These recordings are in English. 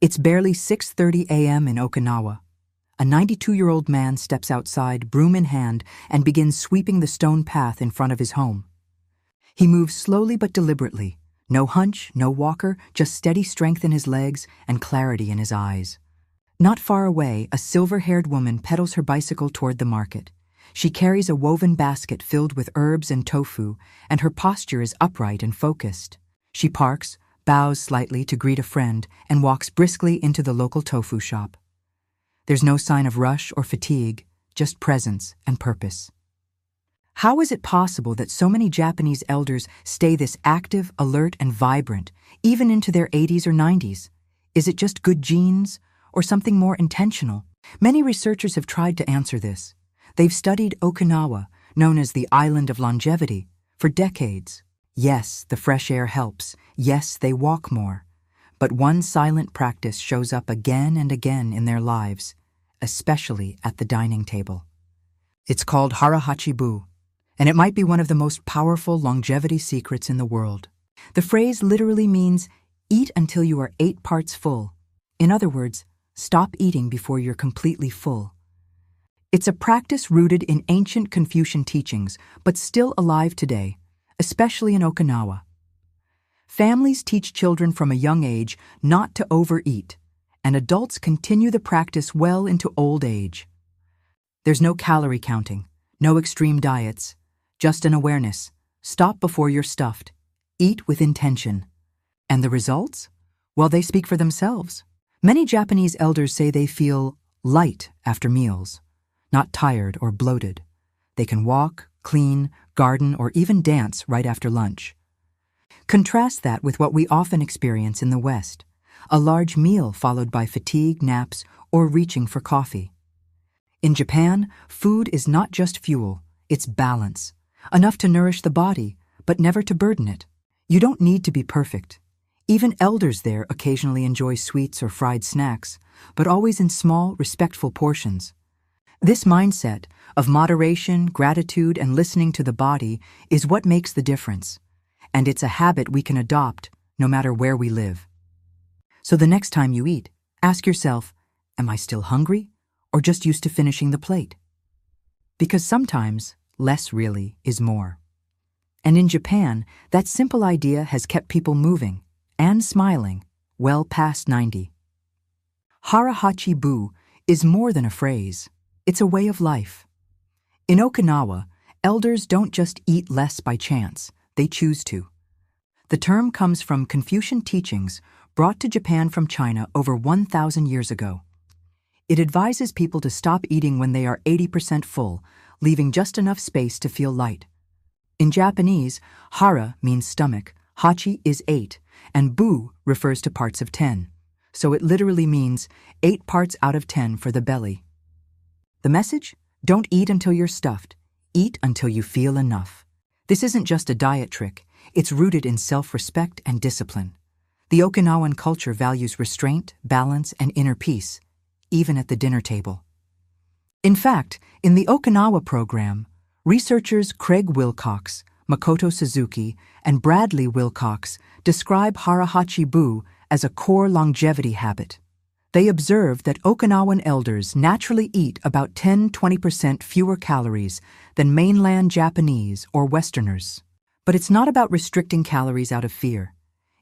It's barely 6:30 a.m. in Okinawa. A 92-year-old man steps outside, broom in hand, and begins sweeping the stone path in front of his home. He moves slowly but deliberately. No hunch, no walker, just steady strength in his legs and clarity in his eyes. Not far away, a silver-haired woman pedals her bicycle toward the market. She carries a woven basket filled with herbs and tofu, and her posture is upright and focused. She parks, bows slightly to greet a friend, and walks briskly into the local tofu shop. There's no sign of rush or fatigue, just presence and purpose. How is it possible that so many Japanese elders stay this active, alert, and vibrant, even into their 80s or 90s? Is it just good genes, or something more intentional? Many researchers have tried to answer this. They've studied Okinawa, known as the island of longevity, for decades. Yes, the fresh air helps. Yes, they walk more. But one silent practice shows up again and again in their lives, especially at the dining table. It's called Hara Hachi Bu, and it might be one of the most powerful longevity secrets in the world. The phrase literally means, eat until you are 8 parts full. In other words, stop eating before you're completely full. It's a practice rooted in ancient Confucian teachings, but still alive today, especially in Okinawa. Families teach children from a young age not to overeat, and adults continue the practice well into old age. There's no calorie counting, no extreme diets, just an awareness. Stop before you're stuffed. Eat with intention. And the results? Well, they speak for themselves. Many Japanese elders say they feel light after meals, not tired or bloated. They can walk, clean, garden, or even dance right after lunch. Contrast that with what we often experience in the West, a large meal followed by fatigue, naps, or reaching for coffee. In Japan, food is not just fuel, it's balance, enough to nourish the body, but never to burden it. You don't need to be perfect. Even elders there occasionally enjoy sweets or fried snacks, but always in small, respectful portions. This mindset of moderation, gratitude, and listening to the body is what makes the difference, and it's a habit we can adopt no matter where we live. So the next time you eat, ask yourself, am I still hungry or just used to finishing the plate? Because sometimes less really is more. And in Japan, that simple idea has kept people moving and smiling well past 90. Hara Hachi Bu is more than a phrase. It's a way of life. In Okinawa, elders don't just eat less by chance, they choose to. The term comes from Confucian teachings brought to Japan from China over 1,000 years ago. It advises people to stop eating when they are 80% full, leaving just enough space to feel light. In Japanese, hara means stomach, hachi is 8, and bu refers to parts of 10. So it literally means 8 parts out of 10 for the belly. The message? Don't eat until you're stuffed. Eat until you feel enough. This isn't just a diet trick. It's rooted in self-respect and discipline. The Okinawan culture values restraint, balance, and inner peace, even at the dinner table. In fact, in the Okinawa program, researchers Craig Wilcox, Makoto Suzuki, and Bradley Wilcox describe Hara Hachi Bu as a core longevity habit. They observed that Okinawan elders naturally eat about 10–20% fewer calories than mainland Japanese or Westerners. But it's not about restricting calories out of fear.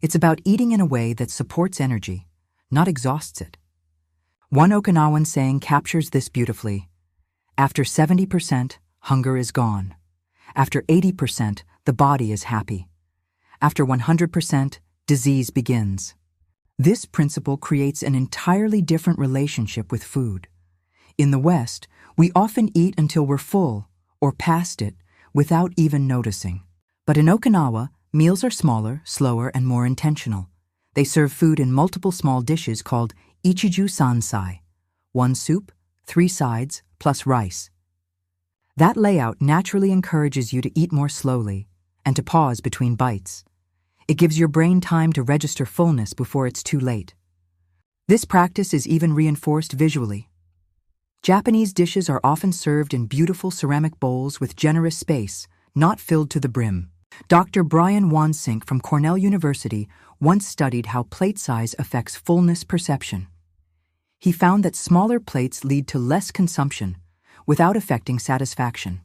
It's about eating in a way that supports energy, not exhausts it. One Okinawan saying captures this beautifully. After 70%, hunger is gone. After 80%, the body is happy. After 100%, disease begins. This principle creates an entirely different relationship with food. In the West, we often eat until we're full, or past it, without even noticing. But in Okinawa, meals are smaller, slower, and more intentional. They serve food in multiple small dishes called ichiju sansai, 1 soup, 3 sides, plus rice. That layout naturally encourages you to eat more slowly and to pause between bites. It gives your brain time to register fullness before it's too late. This practice is even reinforced visually. Japanese dishes are often served in beautiful ceramic bowls with generous space, not filled to the brim. Dr. Brian Wansink from Cornell University once studied how plate size affects fullness perception. He found that smaller plates lead to less consumption without affecting satisfaction.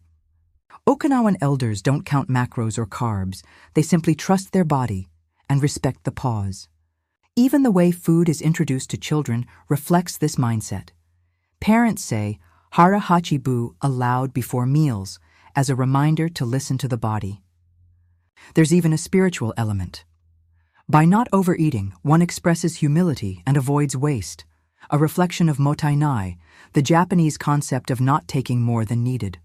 Okinawan elders don't count macros or carbs, they simply trust their body and respect the pause. Even the way food is introduced to children reflects this mindset. Parents say, "Hara Hachi Bu" aloud before meals as a reminder to listen to the body. There's even a spiritual element. By not overeating, one expresses humility and avoids waste, a reflection of motainai, the Japanese concept of not taking more than needed.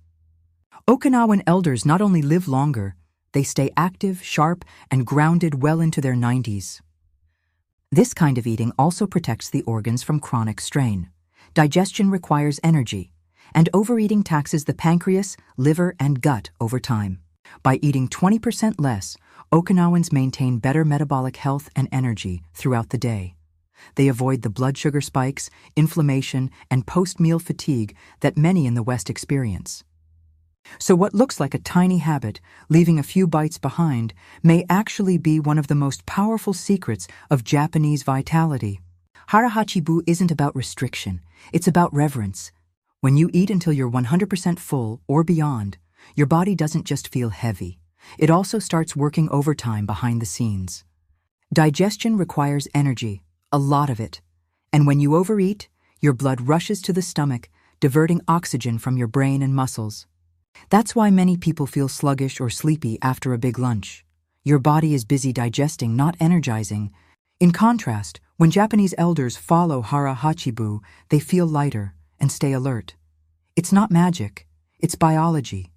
Okinawan elders not only live longer, they stay active, sharp, and grounded well into their 90s. This kind of eating also protects the organs from chronic strain. Digestion requires energy, and overeating taxes the pancreas, liver, and gut over time. By eating 20% less, Okinawans maintain better metabolic health and energy throughout the day. They avoid the blood sugar spikes, inflammation, and post-meal fatigue that many in the West experience. So what looks like a tiny habit, leaving a few bites behind, may actually be one of the most powerful secrets of Japanese vitality. Hara Hachi Bu isn't about restriction, it's about reverence. When you eat until you're 100% full or beyond, your body doesn't just feel heavy. It also starts working overtime behind the scenes. Digestion requires energy, a lot of it. And when you overeat, your blood rushes to the stomach, diverting oxygen from your brain and muscles. That's why many people feel sluggish or sleepy after a big lunch. Your body is busy digesting, not energizing. In contrast, when Japanese elders follow Hara Hachi Bu, they feel lighter and stay alert. It's not magic, it's biology.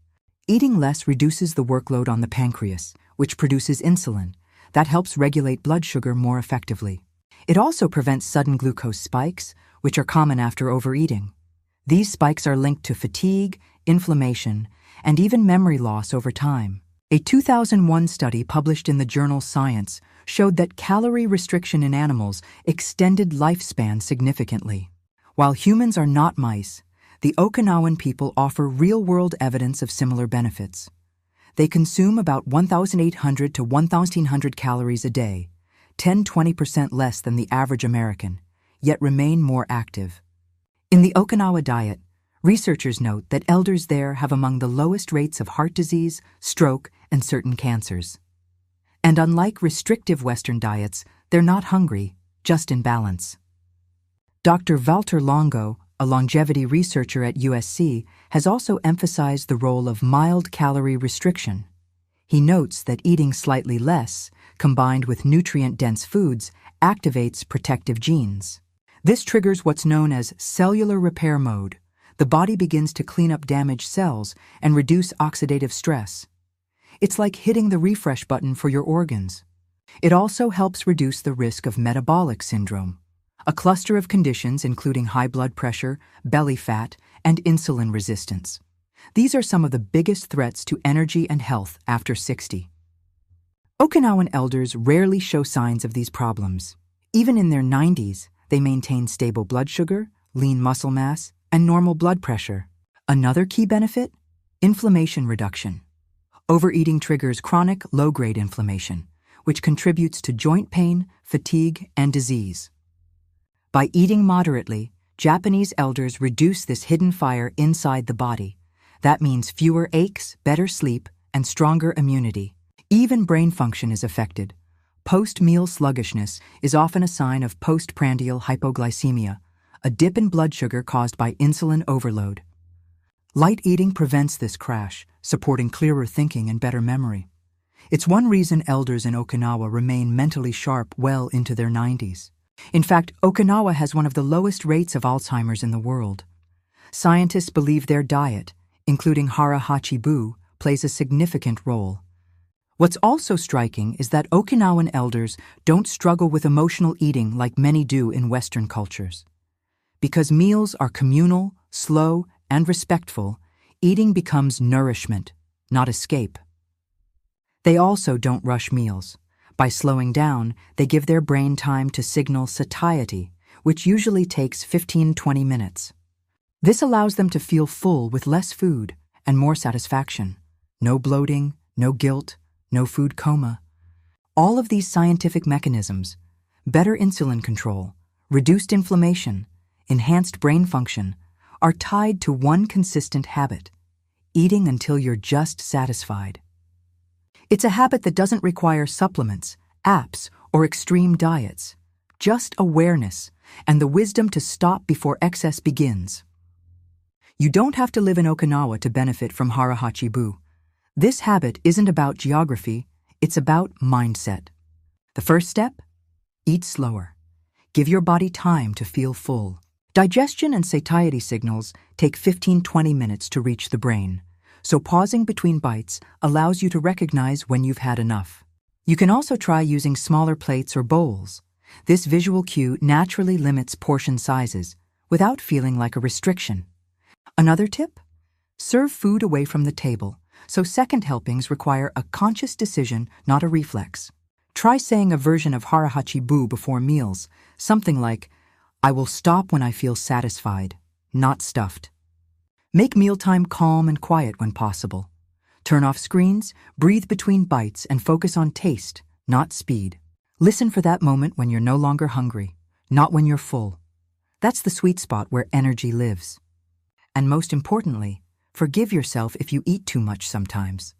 Eating less reduces the workload on the pancreas, which produces insulin. That helps regulate blood sugar more effectively. It also prevents sudden glucose spikes, which are common after overeating. These spikes are linked to fatigue, inflammation, and even memory loss over time. A 2001 study published in the journal Science showed that calorie restriction in animals extended lifespan significantly. While humans are not mice, the Okinawan people offer real-world evidence of similar benefits. They consume about 1,800 to 1,100 calories a day, 10–20% less than the average American, yet remain more active. In the Okinawa diet, researchers note that elders there have among the lowest rates of heart disease, stroke, and certain cancers. And unlike restrictive Western diets, they're not hungry, just in balance. Dr. Walter Longo, a longevity researcher at USC, has also emphasized the role of mild calorie restriction. He notes that eating slightly less, combined with nutrient-dense foods, activates protective genes. This triggers what's known as cellular repair mode. The body begins to clean up damaged cells and reduce oxidative stress. It's like hitting the refresh button for your organs. It also helps reduce the risk of metabolic syndrome, a cluster of conditions including high blood pressure, belly fat, and insulin resistance. These are some of the biggest threats to energy and health after 60. Okinawan elders rarely show signs of these problems. Even in their 90s, they maintain stable blood sugar, lean muscle mass, and normal blood pressure. Another key benefit? Inflammation reduction. Overeating triggers chronic, low-grade inflammation, which contributes to joint pain, fatigue, and disease. By eating moderately, Japanese elders reduce this hidden fire inside the body. That means fewer aches, better sleep, and stronger immunity. Even brain function is affected. Post-meal sluggishness is often a sign of postprandial hypoglycemia, a dip in blood sugar caused by insulin overload. Light eating prevents this crash, supporting clearer thinking and better memory. It's one reason elders in Okinawa remain mentally sharp well into their 90s. In fact, Okinawa has one of the lowest rates of Alzheimer's in the world. Scientists believe their diet, including Hara Hachi Bu, plays a significant role. What's also striking is that Okinawan elders don't struggle with emotional eating like many do in Western cultures. Because meals are communal, slow, and respectful, eating becomes nourishment, not escape. They also don't rush meals. By slowing down, they give their brain time to signal satiety, which usually takes 15–20 minutes. This allows them to feel full with less food and more satisfaction. No bloating, no guilt, no food coma. All of these scientific mechanisms, better insulin control, reduced inflammation, enhanced brain function, are tied to one consistent habit: eating until you're just satisfied. It's a habit that doesn't require supplements, apps, or extreme diets, just awareness and the wisdom to stop before excess begins. You don't have to live in Okinawa to benefit from Hara Hachi Bu. This habit isn't about geography, it's about mindset. The first step? Eat slower. Give your body time to feel full. Digestion and satiety signals take 15-20 minutes to reach the brain, so pausing between bites allows you to recognize when you've had enough. You can also try using smaller plates or bowls. This visual cue naturally limits portion sizes without feeling like a restriction. Another tip? Serve food away from the table, so second helpings require a conscious decision, not a reflex. Try saying a version of Hara Hachi Bu before meals, something like, "I will stop when I feel satisfied, not stuffed." Make mealtime calm and quiet when possible. Turn off screens, breathe between bites, and focus on taste, not speed. Listen for that moment when you're no longer hungry, not when you're full. That's the sweet spot where energy lives. And most importantly, forgive yourself if you eat too much sometimes.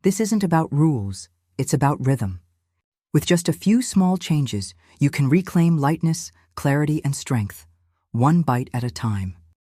This isn't about rules, it's about rhythm. With just a few small changes, you can reclaim lightness, clarity, and strength, one bite at a time.